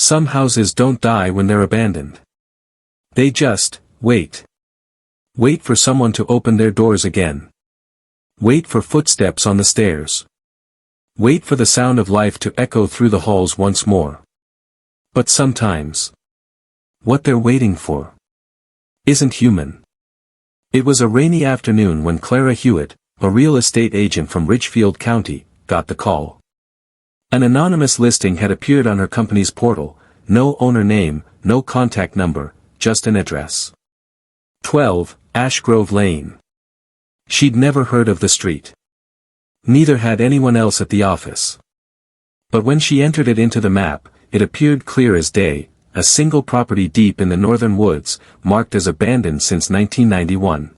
Some houses don't die when they're abandoned. They just wait. Wait for someone to open their doors again. Wait for footsteps on the stairs. Wait for the sound of life to echo through the halls once more. But sometimes, what they're waiting for isn't human. It was a rainy afternoon when Clara Hewitt, a real estate agent from Ridgefield County, got the call. An anonymous listing had appeared on her company's portal, no owner name, no contact number, just an address. 12, Ashgrove Lane. She'd never heard of the street. Neither had anyone else at the office. But when she entered it into the map, it appeared clear as day, a single property deep in the northern woods, marked as abandoned since 1991.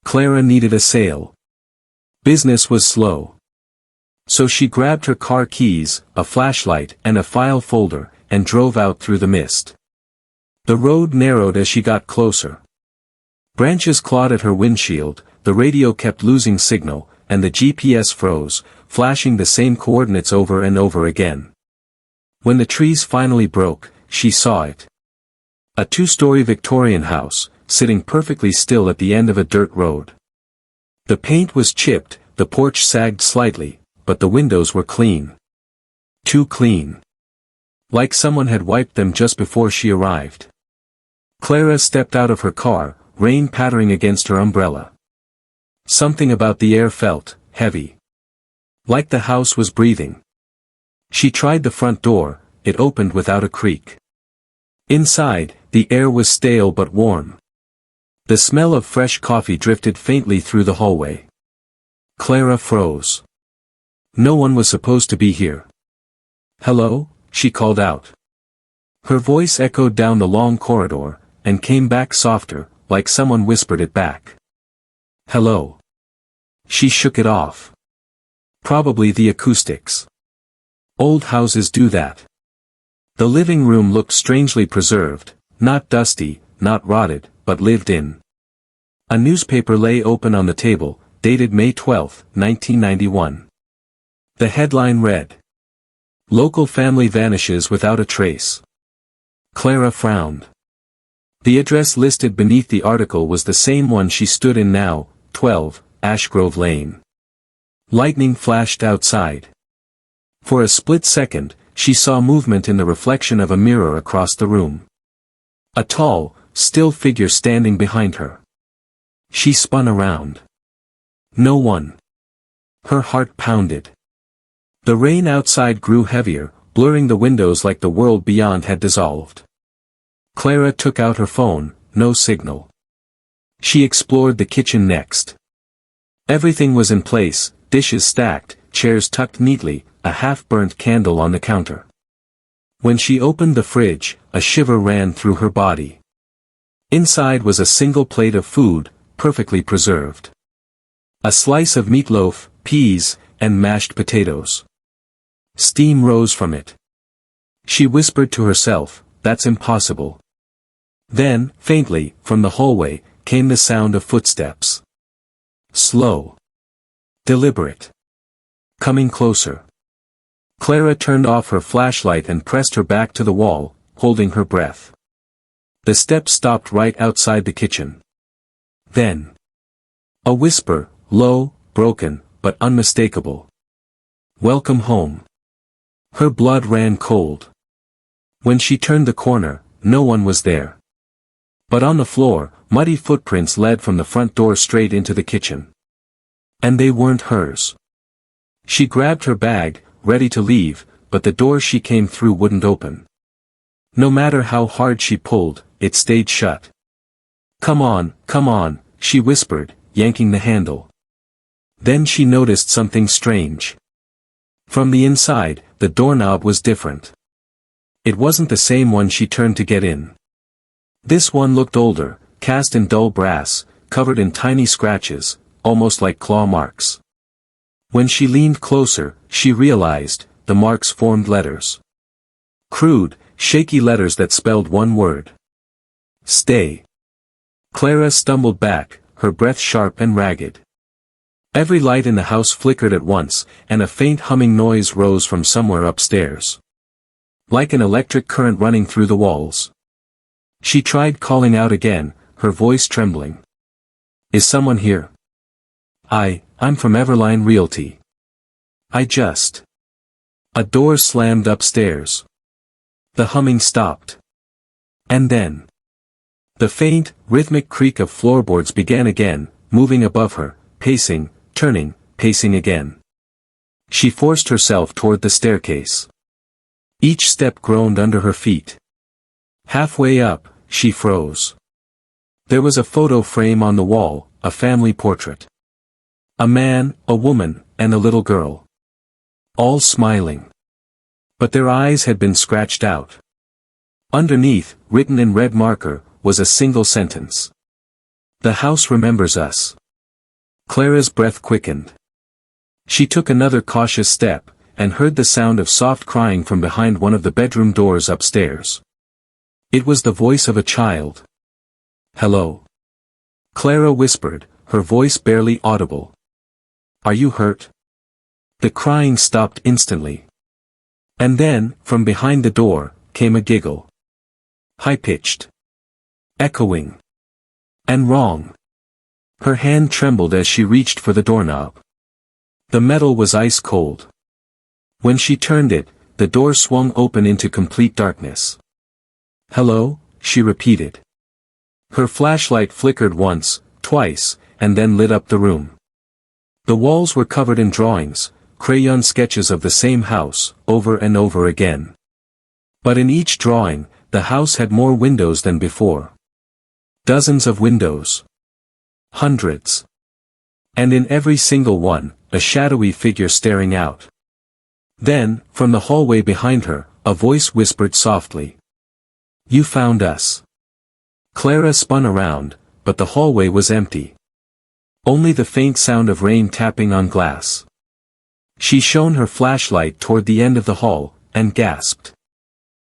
Clara needed a sale. Business was slow. So she grabbed her car keys, a flashlight, and a file folder, and drove out through the mist. The road narrowed as she got closer. Branches clawed at her windshield, the radio kept losing signal, and the GPS froze, flashing the same coordinates over and over again. When the trees finally broke, she saw it. A two-story Victorian house, sitting perfectly still at the end of a dirt road. The paint was chipped, the porch sagged slightly, but the windows were clean. Too clean. Like someone had wiped them just before she arrived. Clara stepped out of her car, rain pattering against her umbrella. Something about the air felt heavy. Like the house was breathing. She tried the front door, it opened without a creak. Inside, the air was stale but warm. The smell of fresh coffee drifted faintly through the hallway. Clara froze. No one was supposed to be here. "Hello?" she called out. Her voice echoed down the long corridor, and came back softer, like someone whispered it back. "Hello." She shook it off. Probably the acoustics. Old houses do that. The living room looked strangely preserved, not dusty, not rotted, but lived in. A newspaper lay open on the table, dated May 12, 1991. The headline read, "Local family vanishes without a trace." Clara frowned. The address listed beneath the article was the same one she stood in now, 12, Ashgrove Lane. Lightning flashed outside. For a split second, she saw movement in the reflection of a mirror across the room. A tall, still figure standing behind her. She spun around. No one. Her heart pounded. The rain outside grew heavier, blurring the windows like the world beyond had dissolved. Clara took out her phone, no signal. She explored the kitchen next. Everything was in place, dishes stacked, chairs tucked neatly, a half-burnt candle on the counter. When she opened the fridge, a shiver ran through her body. Inside was a single plate of food, perfectly preserved. A slice of meatloaf, peas, and mashed potatoes. Steam rose from it. She whispered to herself, "That's impossible." Then, faintly, from the hallway, came the sound of footsteps. Slow. Deliberate. Coming closer. Clara turned off her flashlight and pressed her back to the wall, holding her breath. The steps stopped right outside the kitchen. Then, a whisper, low, broken, but unmistakable. "Welcome home." Her blood ran cold. When she turned the corner, no one was there. But on the floor, muddy footprints led from the front door straight into the kitchen. And they weren't hers. She grabbed her bag, ready to leave, but the door she came through wouldn't open. No matter how hard she pulled, it stayed shut. Come on," she whispered, yanking the handle. Then she noticed something strange. From the inside, the doorknob was different. It wasn't the same one she turned to get in. This one looked older, cast in dull brass, covered in tiny scratches, almost like claw marks. When she leaned closer, she realized, the marks formed letters. Crude, shaky letters that spelled one word. Stay. Clara stumbled back, her breath sharp and ragged. Every light in the house flickered at once, and a faint humming noise rose from somewhere upstairs. like an electric current running through the walls. She tried calling out again, her voice trembling. Is someone here? I'm from Everline Realty. A door slammed upstairs. The humming stopped. And then, the faint, rhythmic creak of floorboards began again, moving above her, pacing, turning, pacing again. She forced herself toward the staircase. Each step groaned under her feet. Halfway up, she froze. There was a photo frame on the wall, a family portrait. A man, a woman, and a little girl. All smiling. But their eyes had been scratched out. Underneath, written in red marker, was a single sentence. The house remembers us. Clara's breath quickened. She took another cautious step, and heard the sound of soft crying from behind one of the bedroom doors upstairs. It was the voice of a child. Hello. Clara whispered, her voice barely audible. Are you hurt? The crying stopped instantly. And then, from behind the door, came a giggle. High-pitched. Echoing. And wrong. Her hand trembled as she reached for the doorknob. The metal was ice cold. When she turned it, the door swung open into complete darkness. Hello, she repeated. Her flashlight flickered once, twice, and then lit up the room. The walls were covered in drawings, crayon sketches of the same house, over and over again. But in each drawing, the house had more windows than before. Dozens of windows. Hundreds. And in every single one, a shadowy figure staring out. Then, from the hallway behind her, a voice whispered softly. You found us. Clara spun around, but the hallway was empty. Only the faint sound of rain tapping on glass. She shone her flashlight toward the end of the hall, and gasped.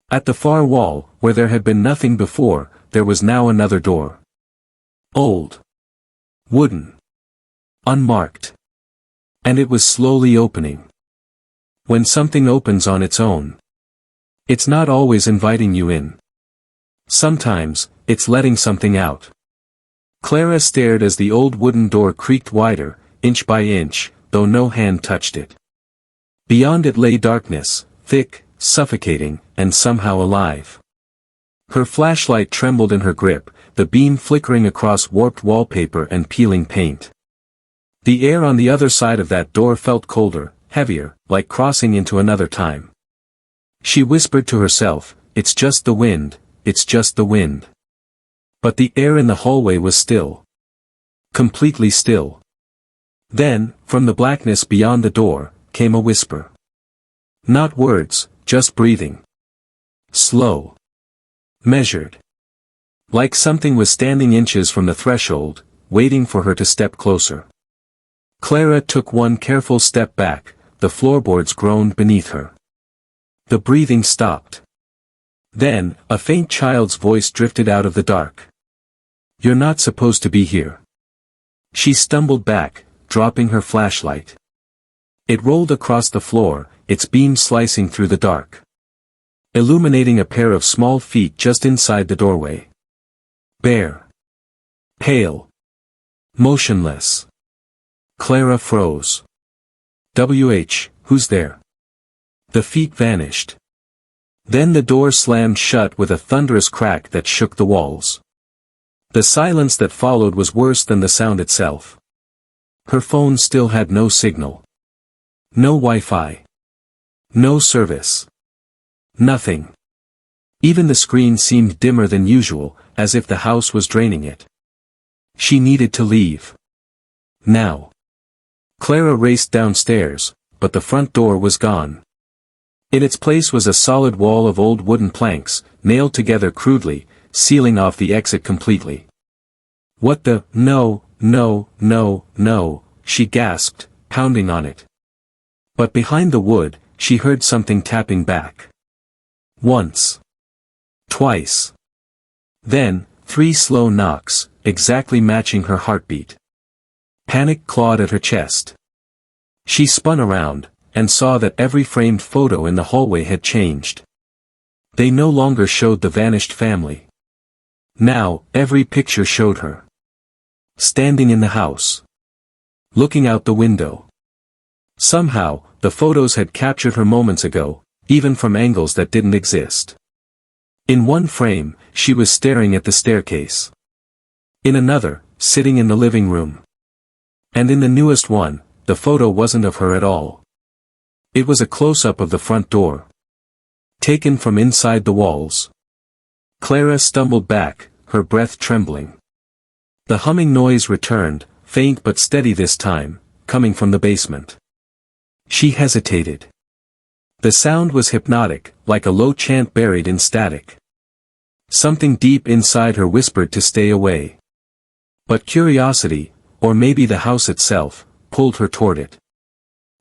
At the far wall, where there had been nothing before, there was now another door. Old. Wooden. Unmarked. And it was slowly opening. When something opens on its own, it's not always inviting you in. Sometimes, it's letting something out. Clara stared as the old wooden door creaked wider, inch by inch, though no hand touched it. Beyond it lay darkness, thick, suffocating, and somehow alive. Her flashlight trembled in her grip, the beam flickering across warped wallpaper and peeling paint. The air on the other side of that door felt colder, heavier, like crossing into another time. She whispered to herself, it's just the wind, it's just the wind. But the air in the hallway was still. Completely still. Then, from the blackness beyond the door, came a whisper. Not words, just breathing. Slow. Measured. Like something was standing inches from the threshold, waiting for her to step closer. Clara took one careful step back, the floorboards groaned beneath her. The breathing stopped. Then, a faint child's voice drifted out of the dark. You're not supposed to be here. She stumbled back, dropping her flashlight. It rolled across the floor, its beam slicing through the dark. Illuminating a pair of small feet just inside the doorway. Bare. Pale. Motionless. Clara froze. Who's there? The feet vanished. Then the door slammed shut with a thunderous crack that shook the walls. The silence that followed was worse than the sound itself. Her phone still had no signal. No Wi-Fi. No service. Nothing. Even the screen seemed dimmer than usual, as if the house was draining it. She needed to leave. Now. Clara raced downstairs, but the front door was gone. In its place was a solid wall of old wooden planks, nailed together crudely, sealing off the exit completely. What the— No, no, no, no, she gasped, pounding on it. But behind the wood, she heard something tapping back. Once. Twice. Then, 3 slow knocks, exactly matching her heartbeat. Panic clawed at her chest. She spun around, and saw that every framed photo in the hallway had changed. They no longer showed the vanished family. Now, every picture showed her. Standing in the house. Looking out the window. Somehow, the photos had captured her moments ago, even from angles that didn't exist. In one frame, she was staring at the staircase. In another, sitting in the living room. And in the newest one, the photo wasn't of her at all. It was a close-up of the front door. Taken from inside the walls. Clara stumbled back, her breath trembling. The humming noise returned, faint but steady this time, coming from the basement. She hesitated. The sound was hypnotic, like a low chant buried in static. Something deep inside her whispered to stay away. But curiosity, or maybe the house itself, pulled her toward it.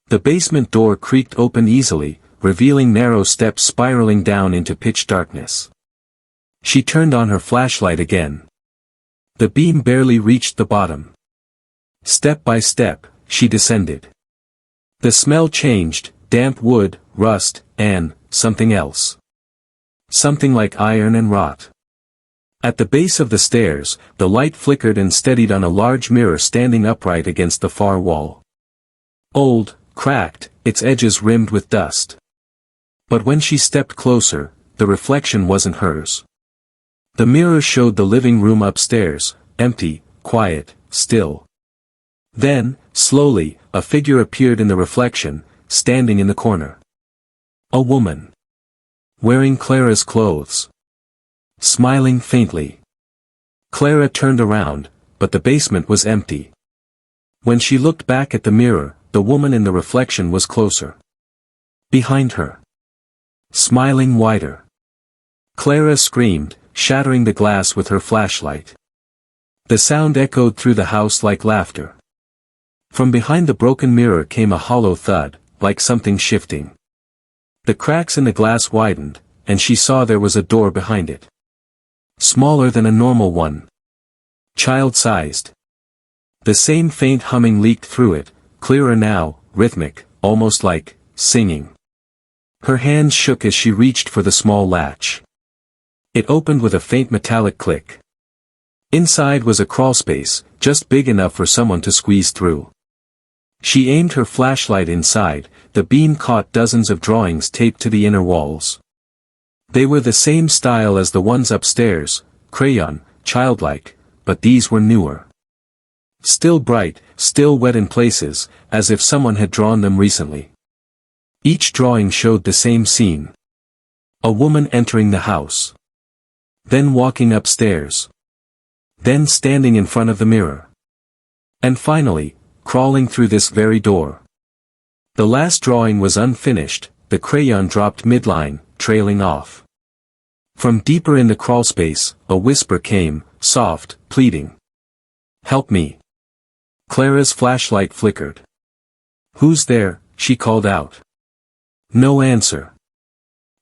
The basement door creaked open easily, revealing narrow steps spiraling down into pitch darkness. She turned on her flashlight again. The beam barely reached the bottom. Step by step, she descended. The smell changed, damp wood, rust, and something else. Something like iron and rot. At the base of the stairs, the light flickered and steadied on a large mirror standing upright against the far wall. Old, cracked, its edges rimmed with dust. But when she stepped closer, the reflection wasn't hers. The mirror showed the living room upstairs, empty, quiet, still. Then, slowly, a figure appeared in the reflection, standing in the corner. A woman. Wearing Clara's clothes. Smiling faintly. Clara turned around, but the basement was empty. When she looked back at the mirror, the woman in the reflection was closer. Behind her. Smiling wider. Clara screamed, shattering the glass with her flashlight. The sound echoed through the house like laughter. From behind the broken mirror came a hollow thud, like something shifting. The cracks in the glass widened, and she saw there was a door behind it. Smaller than a normal one. Child-sized. The same faint humming leaked through it, clearer now, rhythmic, almost like singing. Her hands shook as she reached for the small latch. It opened with a faint metallic click. Inside was a crawlspace, just big enough for someone to squeeze through. She aimed her flashlight inside, the beam caught dozens of drawings taped to the inner walls. They were the same style as the ones upstairs, crayon, childlike, but these were newer. Still bright, still wet in places, as if someone had drawn them recently. Each drawing showed the same scene. A woman entering the house. Then walking upstairs. Then standing in front of the mirror. And finally, crawling through this very door. The last drawing was unfinished, the crayon dropped midline, trailing off. From deeper in the crawlspace, a whisper came, soft, pleading. "Help me." Clara's flashlight flickered. "Who's there?" she called out. No answer.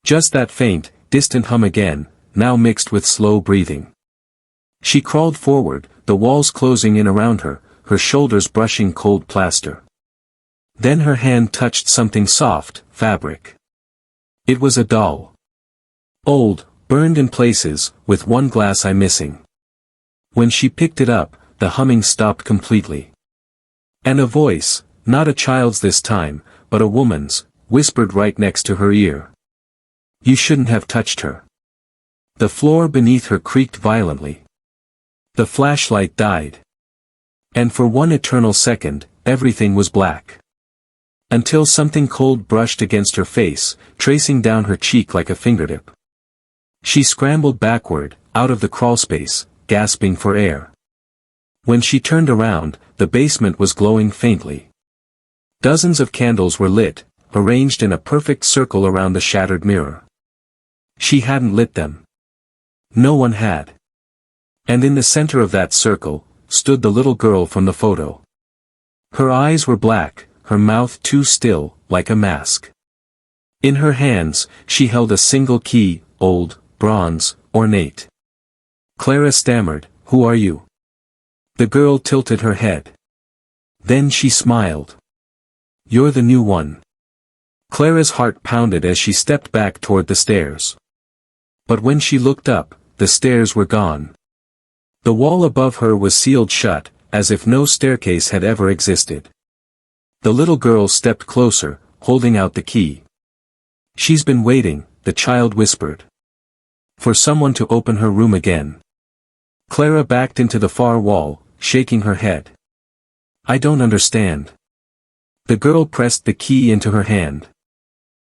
Just that faint, distant hum again, now mixed with slow breathing. She crawled forward, the walls closing in around her, her shoulders brushing cold plaster. Then her hand touched something soft, fabric. It was a doll. Old, burned in places, with one glass eye missing. When she picked it up, the humming stopped completely. And a voice, not a child's this time, but a woman's, whispered right next to her ear. "You shouldn't have touched her." The floor beneath her creaked violently. The flashlight died. And for one eternal second, everything was black. Until something cold brushed against her face, tracing down her cheek like a fingertip. She scrambled backward, out of the crawlspace, gasping for air. When she turned around, the basement was glowing faintly. Dozens of candles were lit, arranged in a perfect circle around the shattered mirror. She hadn't lit them. No one had. And in the center of that circle, stood the little girl from the photo. Her eyes were black, her mouth too still, like a mask. In her hands, she held a single key, old, bronze, ornate. Clara stammered, "Who are you?" The girl tilted her head. Then she smiled. "You're the new one." Clara's heart pounded as she stepped back toward the stairs. But when she looked up, the stairs were gone. The wall above her was sealed shut, as if no staircase had ever existed. The little girl stepped closer, holding out the key. "She's been waiting," the child whispered. "For someone to open her room again." Clara backed into the far wall, shaking her head. "I don't understand." The girl pressed the key into her hand.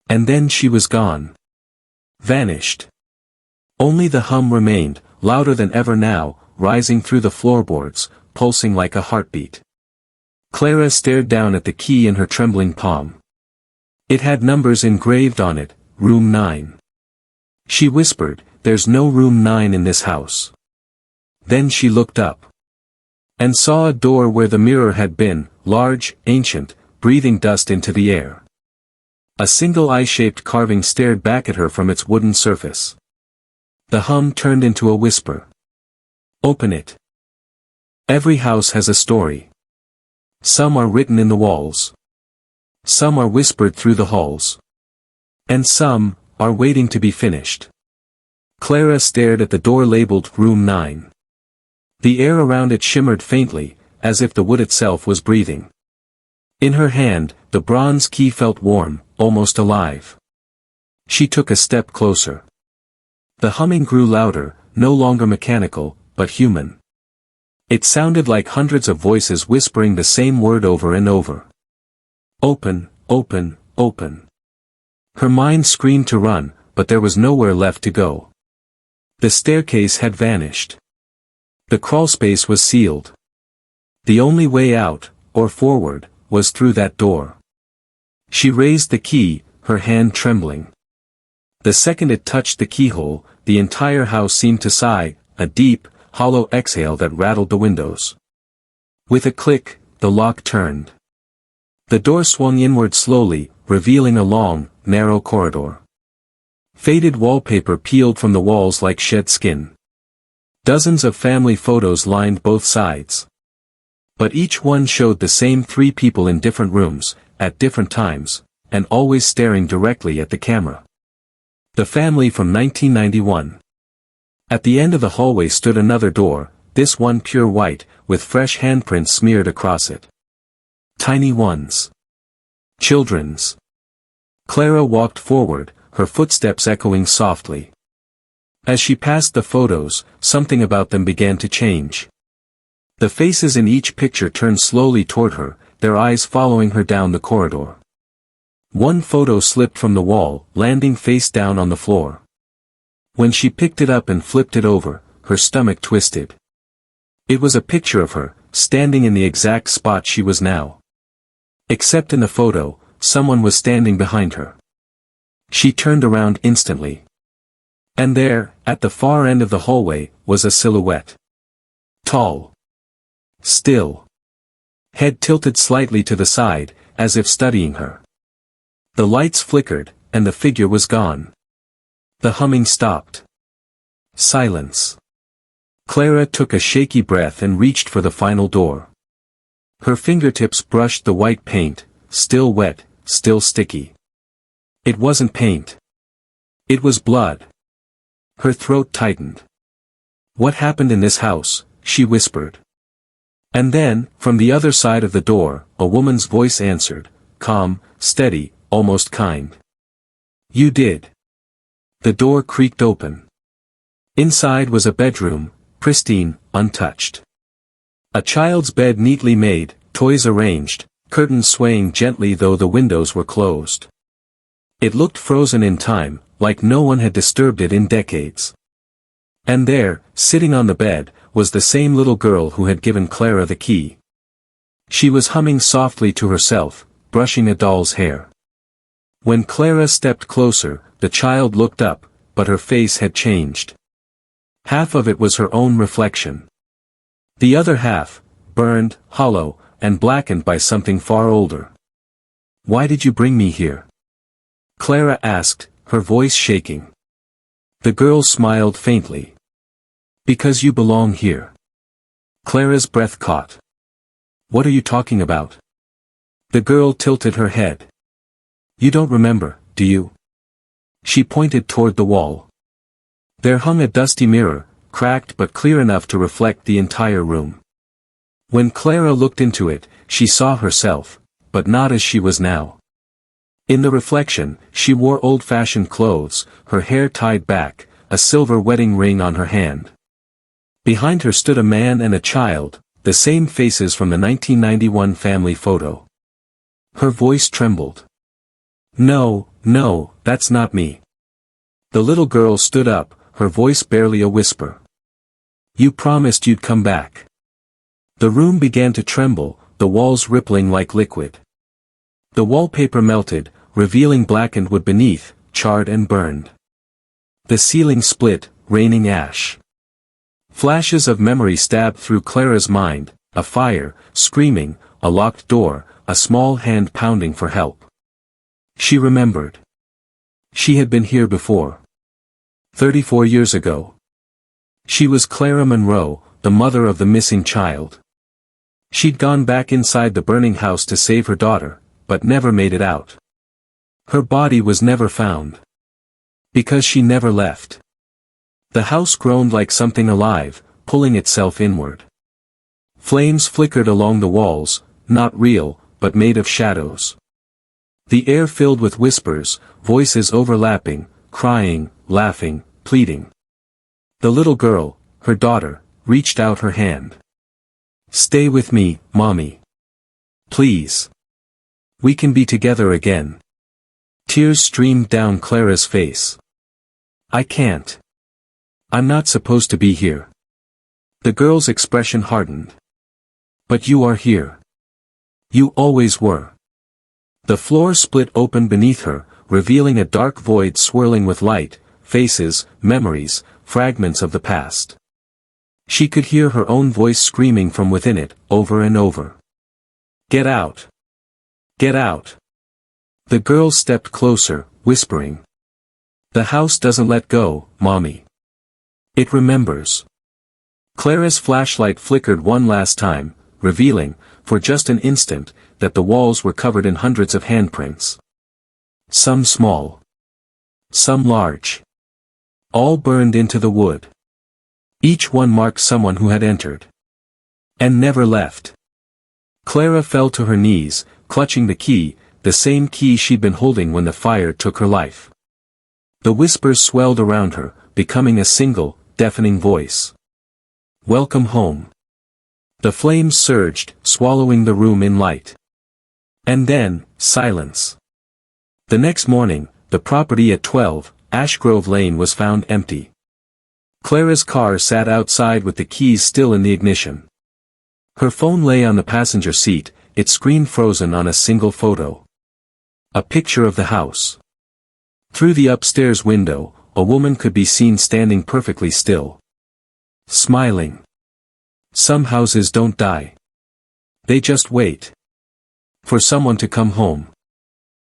And then she was gone. Vanished. Only the hum remained, louder than ever now, rising through the floorboards, pulsing like a heartbeat. Clara stared down at the key in her trembling palm. It had numbers engraved on it, Room 9. She whispered, "There's no Room 9 in this house." Then she looked up. And saw a door where the mirror had been, large, ancient, breathing dust into the air. A single eye-shaped carving stared back at her from its wooden surface. The hum turned into a whisper. "Open it." Every house has a story. Some are written in the walls. Some are whispered through the halls. And some are waiting to be finished. Clara stared at the door labeled Room 9. The air around it shimmered faintly, as if the wood itself was breathing. In her hand, the bronze key felt warm, almost alive. She took a step closer. The humming grew louder, no longer mechanical, but human. It sounded like hundreds of voices whispering the same word over and over. "Open, open, open." Her mind screamed to run, but there was nowhere left to go. The staircase had vanished. The crawlspace was sealed. The only way out, or forward, was through that door. She raised the key, her hand trembling. The second it touched the keyhole, the entire house seemed to sigh, a deep, hollow exhale that rattled the windows. With a click, the lock turned. The door swung inward slowly, revealing a long, narrow corridor. Faded wallpaper peeled from the walls like shed skin. Dozens of family photos lined both sides. But each one showed the same three people in different rooms, at different times, and always staring directly at the camera. The family from 1991. At the end of the hallway stood another door, this one pure white, with fresh handprints smeared across it. Tiny ones. Children's. Clara walked forward, her footsteps echoing softly. As she passed the photos, something about them began to change. The faces in each picture turned slowly toward her, their eyes following her down the corridor. One photo slipped from the wall, landing face down on the floor. When she picked it up and flipped it over, her stomach twisted. It was a picture of her, standing in the exact spot she was now. Except in the photo, someone was standing behind her. She turned around instantly. And there, at the far end of the hallway, was a silhouette. Tall. Still. Head tilted slightly to the side, as if studying her. The lights flickered, and the figure was gone. The humming stopped. Silence. Clara took a shaky breath and reached for the final door. Her fingertips brushed the white paint, still wet, still sticky. It wasn't paint. It was blood. Her throat tightened. "What happened in this house?" she whispered. And then, from the other side of the door, a woman's voice answered, calm, steady, almost kind. "You did." The door creaked open. Inside was a bedroom, pristine, untouched. A child's bed neatly made, toys arranged, curtains swaying gently though the windows were closed. It looked frozen in time, like no one had disturbed it in decades. And there, sitting on the bed, was the same little girl who had given Clara the key. She was humming softly to herself, brushing a doll's hair. When Clara stepped closer, the child looked up, but her face had changed. Half of it was her own reflection. The other half, burned, hollow, and blackened by something far older. "Why did you bring me here?" Clara asked, her voice shaking. The girl smiled faintly. "Because you belong here." Clara's breath caught. "What are you talking about?" The girl tilted her head. "You don't remember, do you?" She pointed toward the wall. There hung a dusty mirror, cracked but clear enough to reflect the entire room. When Clara looked into it, she saw herself, but not as she was now. In the reflection, she wore old-fashioned clothes, her hair tied back, a silver wedding ring on her hand. Behind her stood a man and a child, the same faces from the 1991 family photo. Her voice trembled. "No, no, that's not me." The little girl stood up, her voice barely a whisper. "You promised you'd come back." The room began to tremble, the walls rippling like liquid. The wallpaper melted, revealing blackened wood beneath, charred and burned. The ceiling split, raining ash. Flashes of memory stabbed through Clara's mind, a fire, screaming, a locked door, a small hand pounding for help. She remembered. She had been here before. 34 years ago. She was Clara Monroe, the mother of the missing child. She'd gone back inside the burning house to save her daughter, but never made it out. Her body was never found. Because she never left. The house groaned like something alive, pulling itself inward. Flames flickered along the walls, not real, but made of shadows. The air filled with whispers, voices overlapping, crying, laughing, pleading. The little girl, her daughter, reached out her hand. "Stay with me, Mommy. Please. We can be together again." Tears streamed down Clara's face. "I can't. I'm not supposed to be here." The girl's expression hardened. "But you are here. You always were." The floor split open beneath her, revealing a dark void swirling with light, faces, memories, fragments of the past. She could hear her own voice screaming from within it, over and over. "Get out! Get out!" The girl stepped closer, whispering. "The house doesn't let go, Mommy. It remembers." Clara's flashlight flickered one last time, revealing, for just an instant, that the walls were covered in hundreds of handprints. Some small. Some large. All burned into the wood. Each one marked someone who had entered. And never left. Clara fell to her knees, clutching the key, the same key she'd been holding when the fire took her life. The whispers swelled around her, becoming a single, deafening voice. "Welcome home." The flames surged, swallowing the room in light. And then, silence. The next morning, the property at 12, Ashgrove Lane was found empty. Clara's car sat outside with the keys still in the ignition. Her phone lay on the passenger seat, its screen frozen on a single photo. A picture of the house. Through the upstairs window, a woman could be seen standing perfectly still. Smiling. Some houses don't die. They just wait. For someone to come home.